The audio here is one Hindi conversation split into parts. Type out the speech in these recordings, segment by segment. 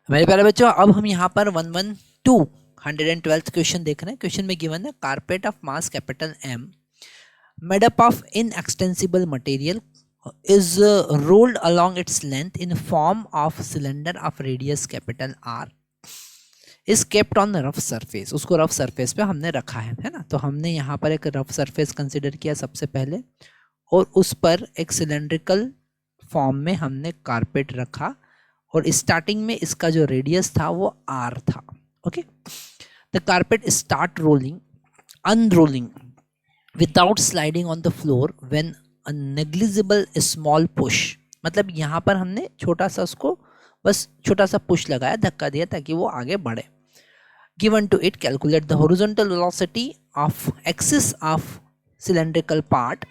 मेरे प्यारे बच्चों, अब हम यहाँ पर 112 क्वेश्चन देख रहे हैं। क्वेश्चन में गिवन है carpet of mass capital M made up of inextensible material is rolled along its length in form of cylinder of radius capital R is kept on the rough surface। उसको रफ सरफेस पे हमने रखा है ना। तो हमने यहाँ पर एक रफ सरफेस कंसिडर किया सबसे पहले, और उस पर एक सिलेंड्रिकल फॉर्म में हमने कारपेट रखा, और स्टार्टिंग में इसका जो रेडियस था वो R था। Okay, the carpet start rolling unrolling without sliding on the floor when a negligible small push. मतलब यहाँ पर हमने छोटा सा उसको बस छोटा सा पुश लगाया, धक्का दिया ताकि वो आगे बढ़े। Given to it calculate the horizontal velocity of axis of cylindrical part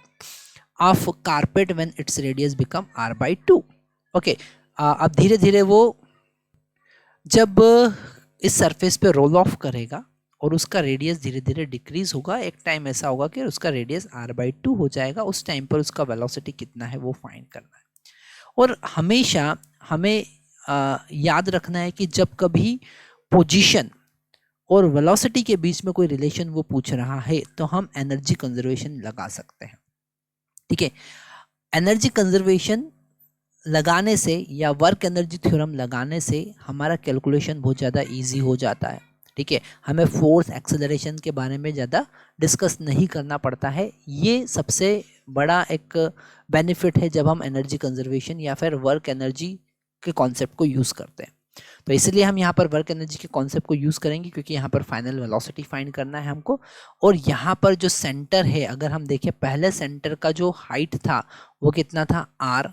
of carpet when its radius become R/2। Okay, अब धीरे धीरे वो जब इस सरफेस पे रोल ऑफ करेगा और उसका रेडियस धीरे धीरे डिक्रीज होगा, एक टाइम ऐसा होगा कि उसका रेडियस R/2 हो जाएगा। उस टाइम पर उसका वेलोसिटी कितना है वो फाइंड करना है। और हमेशा हमें याद रखना है कि जब कभी पोजीशन और वेलोसिटी के बीच में कोई रिलेशन वो पूछ रहा है तो हम एनर्जी कंजर्वेशन लगा सकते हैं। ठीक है, एनर्जी कंजर्वेशन लगाने से या वर्क एनर्जी थ्योरम लगाने से हमारा कैलकुलेशन बहुत ज़्यादा इजी हो जाता है। ठीक है, हमें फोर्स एक्सेलरेशन के बारे में ज़्यादा डिस्कस नहीं करना पड़ता है। ये सबसे बड़ा एक बेनिफिट है जब हम एनर्जी कंजर्वेशन या फिर वर्क एनर्जी के कॉन्सेप्ट को यूज़ करते हैं। तो इसलिए हम यहाँ पर वर्क एनर्जी के कॉन्सेप्ट को यूज़ करेंगे, क्योंकि यहाँ पर फाइनल वेलोसिटी फाइंड करना है हमको। और यहाँ पर जो सेंटर है, अगर हम देखें पहले सेंटर का जो हाइट था वो कितना था R,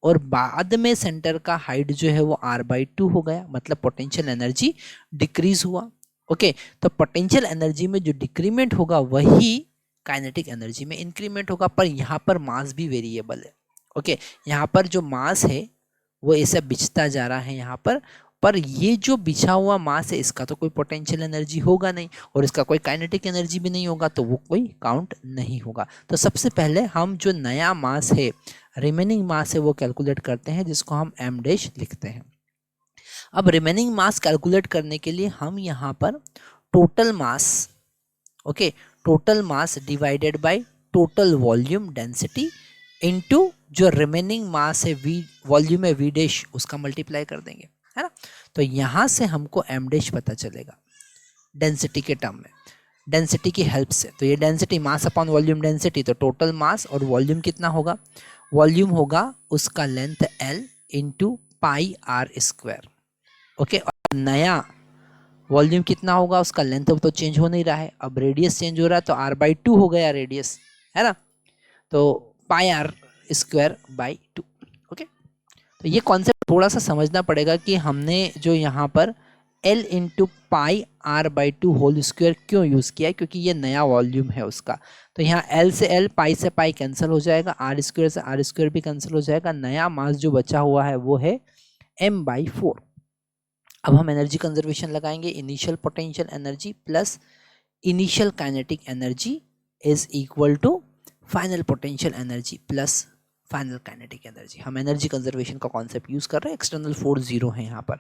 और बाद में सेंटर का हाइट जो है वो R/2 हो गया, मतलब पोटेंशियल एनर्जी डिक्रीज हुआ। ओके, तो पोटेंशियल एनर्जी में जो डिक्रीमेंट होगा वही काइनेटिक एनर्जी में इंक्रीमेंट होगा। पर यहाँ पर मास भी वेरिएबल है। ओके, यहाँ पर जो मास है वो ऐसे बिछता जा रहा है यहाँ पर ये जो बिछा हुआ मास है इसका तो कोई पोटेंशियल एनर्जी होगा नहीं, और इसका कोई काइनेटिक एनर्जी भी नहीं होगा, तो वो कोई काउंट नहीं होगा। तो सबसे पहले हम जो नया मास है, रिमेनिंग मास है, वो कैलकुलेट करते हैं, जिसको हम m डैश लिखते हैं। अब रिमेनिंग मास कैलकुलेट करने के लिए हम यहाँ पर total mass, okay, total mass divided by total volume density into जो रिमेनिंग मास है v वॉल्यूम है v डैश, उसका मल्टीप्लाई कर देंगे, है ना। तो यहाँ से हमको m डैश पता चलेगा डेंसिटी के टर्म में, डेंसिटी की हेल्प से। तो ये density mass upon volume density, तो टोटल मास और वॉल्यूम कितना होगा, वॉल्यूम होगा उसका लेंथ L इंटू पाई R²। ओके, और नया वॉल्यूम कितना होगा, उसका लेंथ तो चेंज हो नहीं रहा है, अब रेडियस चेंज हो रहा है तो R/2 हो गया रेडियस, है ना। तो पाई R²/2। ओके, तो ये कॉन्सेप्ट थोड़ा सा समझना पड़ेगा कि हमने जो यहाँ पर L into pi R/2 whole square क्यों यूज़ किया है, क्योंकि ये नया वॉल्यूम है उसका। तो यहाँ L से L, पाई से पाई कैंसिल हो जाएगा, R² से R² भी कैंसिल हो जाएगा। नया मास जो बचा हुआ है वो है m/4। अब हम एनर्जी कंजर्वेशन लगाएंगे। Initial potential energy plus initial kinetic energy is equal to final potential energy plus final kinetic energy. हम एनर्जी कंजर्वेशन का कॉन्सेप्ट यूज कर रहे हैं, एक्सटर्नल फोर्स 0 है यहाँ पर।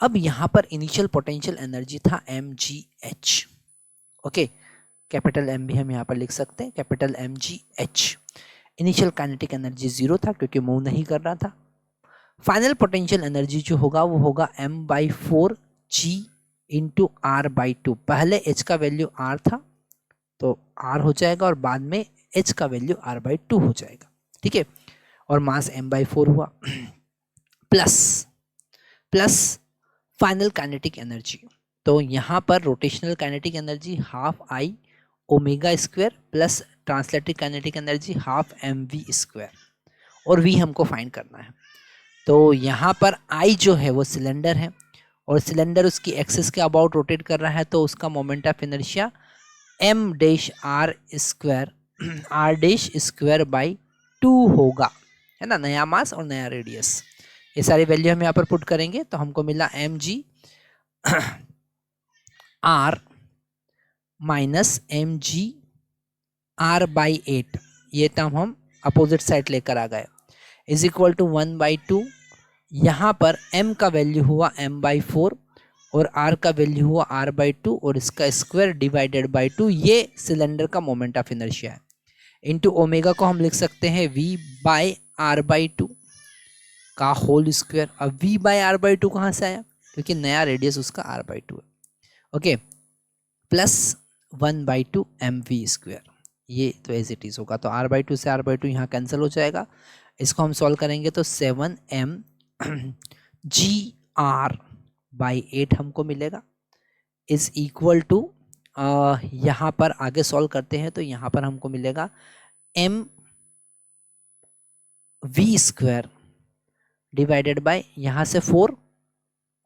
अब यहाँ पर इनिशियल पोटेंशियल एनर्जी था mgh। ओके, कैपिटल M भी हम यहाँ पर लिख सकते हैं, capital mgh। Initial kinetic energy 0 था क्योंकि मूव नहीं कर रहा था। फाइनल पोटेंशियल एनर्जी जो होगा वो होगा m/4 g इंटू R/2। पहले h का वैल्यू R था तो R हो जाएगा, और बाद में h का वैल्यू R/2 हो जाएगा। ठीक है, और मास m/4 हुआ प्लस फाइनल काइनेटिक एनर्जी। तो यहाँ पर rotational kinetic energy ½ I⍵² plus translative kinetic energy ½ mv², और v हमको फाइंड करना है। तो यहाँ पर I जो है वो सिलेंडर है, और सिलेंडर उसकी एक्सिस के अबाउट रोटेट कर रहा है, तो उसका मोमेंट ऑफ इनर्शिया m-r²/2 होगा, है ना। नया मास और नया रेडियस, ये सारी वैल्यू हम यहाँ पर पुट करेंगे तो हमको मिला mg r minus mg r/8। ये टर्म हम अपोजिट साइड लेकर आ गए, इज इक्वल टू 1/2 यहाँ पर m का वैल्यू हुआ m/4 और r का वैल्यू हुआ r/2 और इसका स्क्वायर डिवाइडेड बाई 2, ये सिलेंडर का मोमेंट ऑफ इनर्शिया है। इंटू ओमेगा को हम लिख सकते हैं v/r/2 का होल स्क्वायर। अब v/r/2 कहाँ से आया, क्योंकि नया रेडियस उसका r/2 है। ओके, प्लस 1/2 mv², ये तो एज इट इज होगा। तो r/2 से r/2 यहाँ कैंसिल हो जाएगा। इसको हम सॉल्व करेंगे तो 7mgr/8 हमको मिलेगा, इज इक्वल टू, यहाँ पर आगे सॉल्व करते हैं तो यहाँ पर हमको मिलेगा mv² डिवाइडेड बाय यहाँ से 4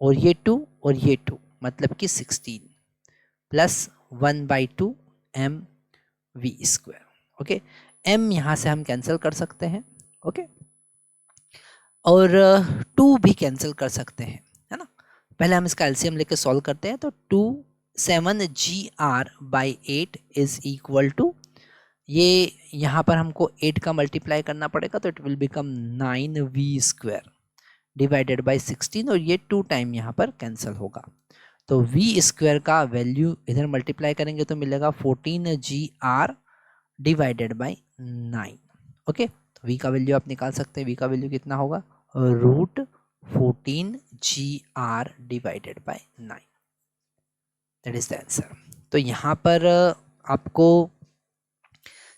और ये 2 और ये 2, मतलब कि 16 प्लस 1/2 mv²। ओके, m यहाँ से हम कैंसिल कर सकते हैं। ओके, और 2 भी कैंसिल कर सकते हैं, है ना। पहले हम इसका एलसीएम लेके सॉल्व करते हैं। तो 7gr/8 इज इक्वल टू, ये यहाँ पर हमको 8 का मल्टीप्लाई करना पड़ेगा, तो it will become 9v² divided by 16 और ये 2 टाइम यहाँ पर कैंसिल होगा। तो v² का वैल्यू इधर मल्टीप्लाई करेंगे तो मिलेगा 14gr डिवाइडेड बाई 9। ओके, तो v का वैल्यू आप निकाल सकते हैं। v का वैल्यू कितना होगा, √14gr divided by 9, that is the answer. तो यहाँ पर आपको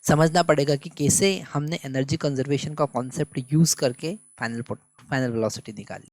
समझना पड़ेगा कि कैसे हमने एनर्जी कंजर्वेशन का कॉन्सेप्ट यूज करके फाइनल वेलोसिटी निकाली।